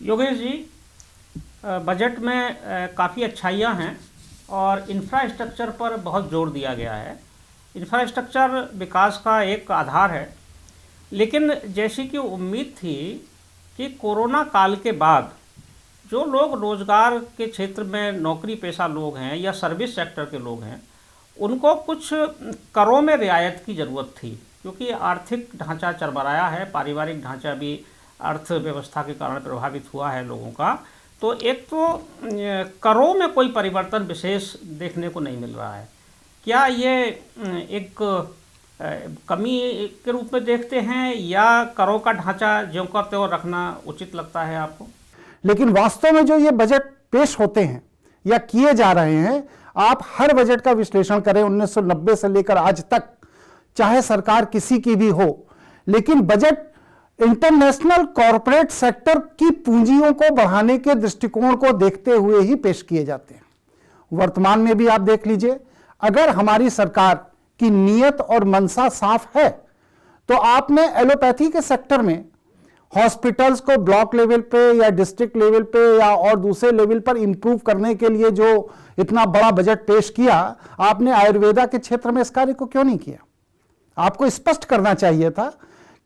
Yogesh ji, budget में काफ़ी अच्छाइयाँ हैं और इंफ्रास्ट्रक्चर पर बहुत जोर दिया गया है। इंफ्रास्ट्रक्चर विकास का एक आधार है, लेकिन जैसी कि उम्मीद थी कि कोरोना काल के बाद जो लोग रोज़गार के क्षेत्र में नौकरी पेशा लोग हैं या सर्विस सेक्टर के लोग हैं, उनको कुछ करों में रियायत की ज़रूरत थी, क्योंकि आर्थिक ढांचा चरमराया है, पारिवारिक ढांचा भी अर्थव्यवस्था के कारण प्रभावित हुआ है लोगों का। तो एक तो करों में कोई परिवर्तन विशेष देखने को नहीं मिल रहा है। क्या ये एक कमी के रूप में देखते हैं या करों का ढांचा ज्यों का त्यों रखना उचित लगता है आपको? लेकिन वास्तव में जो ये बजट पेश होते हैं या किए जा रहे हैं, आप हर बजट का विश्लेषण करें 1990 से लेकर आज तक, चाहे सरकार किसी की भी हो, लेकिन बजट इंटरनेशनल कॉरपोरेट सेक्टर की पूंजियों को बढ़ाने के दृष्टिकोण को देखते हुए ही पेश किए जाते हैं। वर्तमान में भी आप देख लीजिए, अगर हमारी सरकार की नीयत और मंशा साफ है तो आपने एलोपैथी के सेक्टर में हॉस्पिटल्स को ब्लॉक लेवल पे या डिस्ट्रिक्ट लेवल पे या और दूसरे लेवल पर इंप्रूव करने के लिए जो इतना बड़ा बजट पेश किया, आपने आयुर्वेदा के क्षेत्र में इस कार्य को क्यों नहीं किया? आपको स्पष्ट करना चाहिए था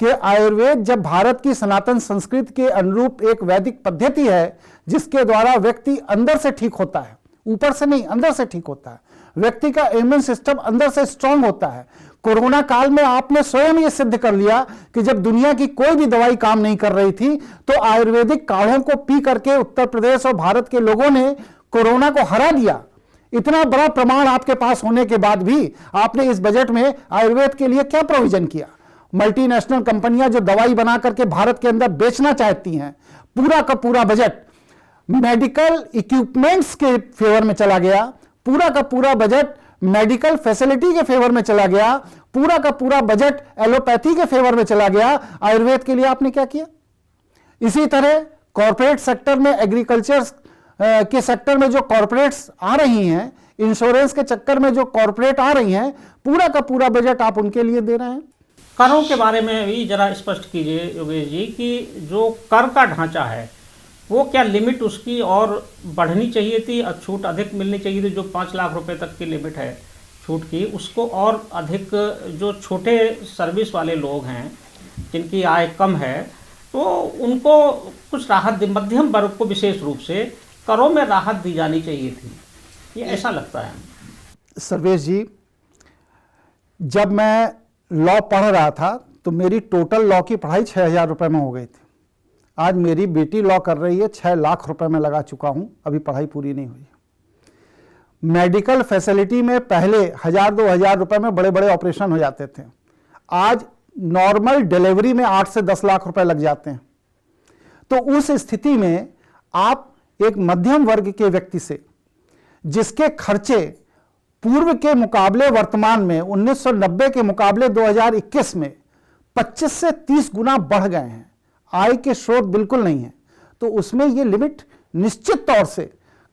कि आयुर्वेद जब भारत की सनातन संस्कृति के अनुरूप एक वैदिक पद्धति है जिसके द्वारा व्यक्ति अंदर से ठीक होता है, ऊपर से नहीं, अंदर से ठीक होता है, व्यक्ति का इम्यून सिस्टम अंदर से स्ट्रांग होता है। कोरोना काल में आपने स्वयं यह सिद्ध कर लिया कि जब दुनिया की कोई भी दवाई काम नहीं कर रही थी तो आयुर्वेदिक काढ़ों को पी करके उत्तर प्रदेश और भारत के लोगों ने कोरोना को हरा दिया। इतना बड़ा प्रमाण आपके पास होने के बाद भी आपने इस बजट में आयुर्वेद के लिए क्या प्रोविजन किया? मल्टीनेशनल कंपनियां जो दवाई बना करके भारत के अंदर बेचना चाहती हैं, पूरा का पूरा बजट मेडिकल इक्विपमेंट्स के फेवर में चला गया, पूरा का पूरा बजट मेडिकल फैसिलिटी के फेवर में चला गया, पूरा का पूरा बजट एलोपैथी के फेवर में चला गया। आयुर्वेद के लिए आपने क्या किया? इसी तरह कॉर्पोरेट सेक्टर में, एग्रीकल्चर के सेक्टर में जो कॉर्पोरेट्स आ रही हैं, इंश्योरेंस के चक्कर में जो कॉर्पोरेट आ रही हैं, पूरा का पूरा बजट आप उनके लिए दे रहे हैं। करों के बारे में भी जरा स्पष्ट कीजिए योगेश जी कि जो कर का ढांचा है वो क्या लिमिट उसकी और बढ़नी चाहिए थी, छूट अधिक मिलनी चाहिए थी? जो 5 लाख रुपए तक की लिमिट है छूट की, उसको और अधिक, जो छोटे सर्विस वाले लोग हैं जिनकी आय कम है, तो उनको कुछ राहत, मध्यम वर्ग को विशेष रूप से करों में राहत दी जानी चाहिए थी, ये ऐसा लगता है। सर्वेश जी, जब मैं लॉ पढ़ रहा था तो मेरी टोटल लॉ की पढ़ाई 6,000 रुपये में हो गई थी। आज मेरी बेटी लॉ कर रही है, 6 लाख रुपए में लगा चुका हूं, अभी पढ़ाई पूरी नहीं हुई। मेडिकल फैसिलिटी में पहले 1,000-2,000 रुपए में बड़े बड़े ऑपरेशन हो जाते थे, आज नॉर्मल डिलीवरी में 8 से 10 लाख रुपए लग जाते हैं। तो उस स्थिति में आप एक मध्यम वर्ग के व्यक्ति से, जिसके खर्चे पूर्व के मुकाबले वर्तमान में 1990 के मुकाबले 2021 में 25 से 30 गुना बढ़ गए हैं, आय के स्रोत बिल्कुल नहीं है, तो उसमें यह लिमिट निश्चित तौर से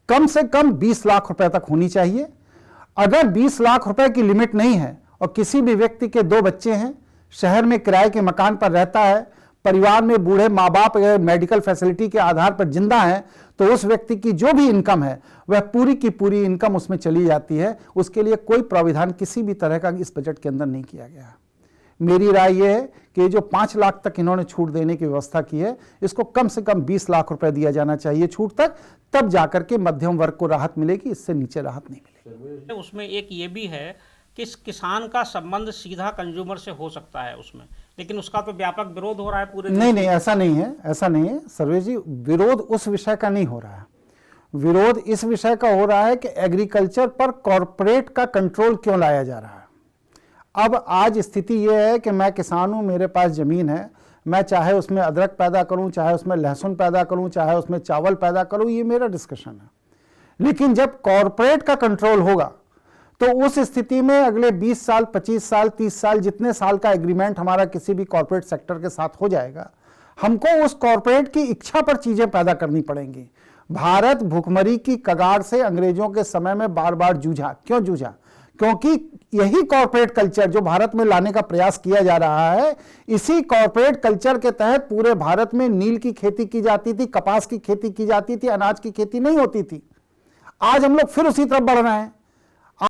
कम 20 लाख रुपए तक होनी चाहिए। अगर 20 लाख रुपए की लिमिट नहीं है और किसी भी व्यक्ति के 2 बच्चे हैं, शहर में किराए के मकान पर रहता है, परिवार में बूढ़े माँ बाप मेडिकल फैसिलिटी के आधार पर जिंदा हैं, तो उस व्यक्ति की जो भी इनकम है वह पूरी की पूरी इनकम उसमें चली जाती है। उसके लिए कोई प्राविधान किसी भी तरह का इस बजट के अंदर नहीं किया गया है। मेरी राय यह है कि जो 5 लाख तक इन्होंने छूट देने की व्यवस्था की है, इसको कम से कम 20 लाख रुपए दिया जाना चाहिए छूट तक, तब जाकर के मध्यम वर्ग को राहत मिलेगी, इससे नीचे राहत नहीं मिलेगी। उसमें एक ये भी है कि किसान का संबंध सीधा कंज्यूमर से हो सकता है उसमें, लेकिन उसका तो व्यापक विरोध हो रहा है पूरे। नहीं, ऐसा नहीं है, ऐसा नहीं है सर्वेश जी। विरोध उस विषय का नहीं हो रहा है, विरोध इस विषय का हो रहा है कि एग्रीकल्चर पर कॉर्पोरेट का कंट्रोल क्यों लाया जा रहा है। अब आज स्थिति यह है कि मैं किसान हूं, मेरे पास जमीन है, मैं चाहे उसमें अदरक पैदा करूं, चाहे उसमें लहसुन पैदा करूं, चाहे उसमें चावल पैदा करूं, ये मेरा डिस्कशन है। लेकिन जब कॉर्पोरेट का कंट्रोल होगा तो उस स्थिति में अगले 20 साल, 25 साल, 30 साल, जितने साल का एग्रीमेंट हमारा किसी भी कॉर्पोरेट सेक्टर के साथ हो जाएगा, हमको उस कॉर्पोरेट की इच्छा पर चीजें पैदा करनी पड़ेंगी। भारत भुखमरी की कगार से अंग्रेजों के समय में बार बार जूझा। क्यों जूझा? क्योंकि यही कॉर्पोरेट कल्चर जो भारत में लाने का प्रयास किया जा रहा है, इसी कॉर्पोरेट कल्चर के तहत पूरे भारत में नील की खेती की जाती थी, कपास की खेती की जाती थी, अनाज की खेती नहीं होती थी। आज हम लोग फिर उसी तरफ बढ़ रहे हैं।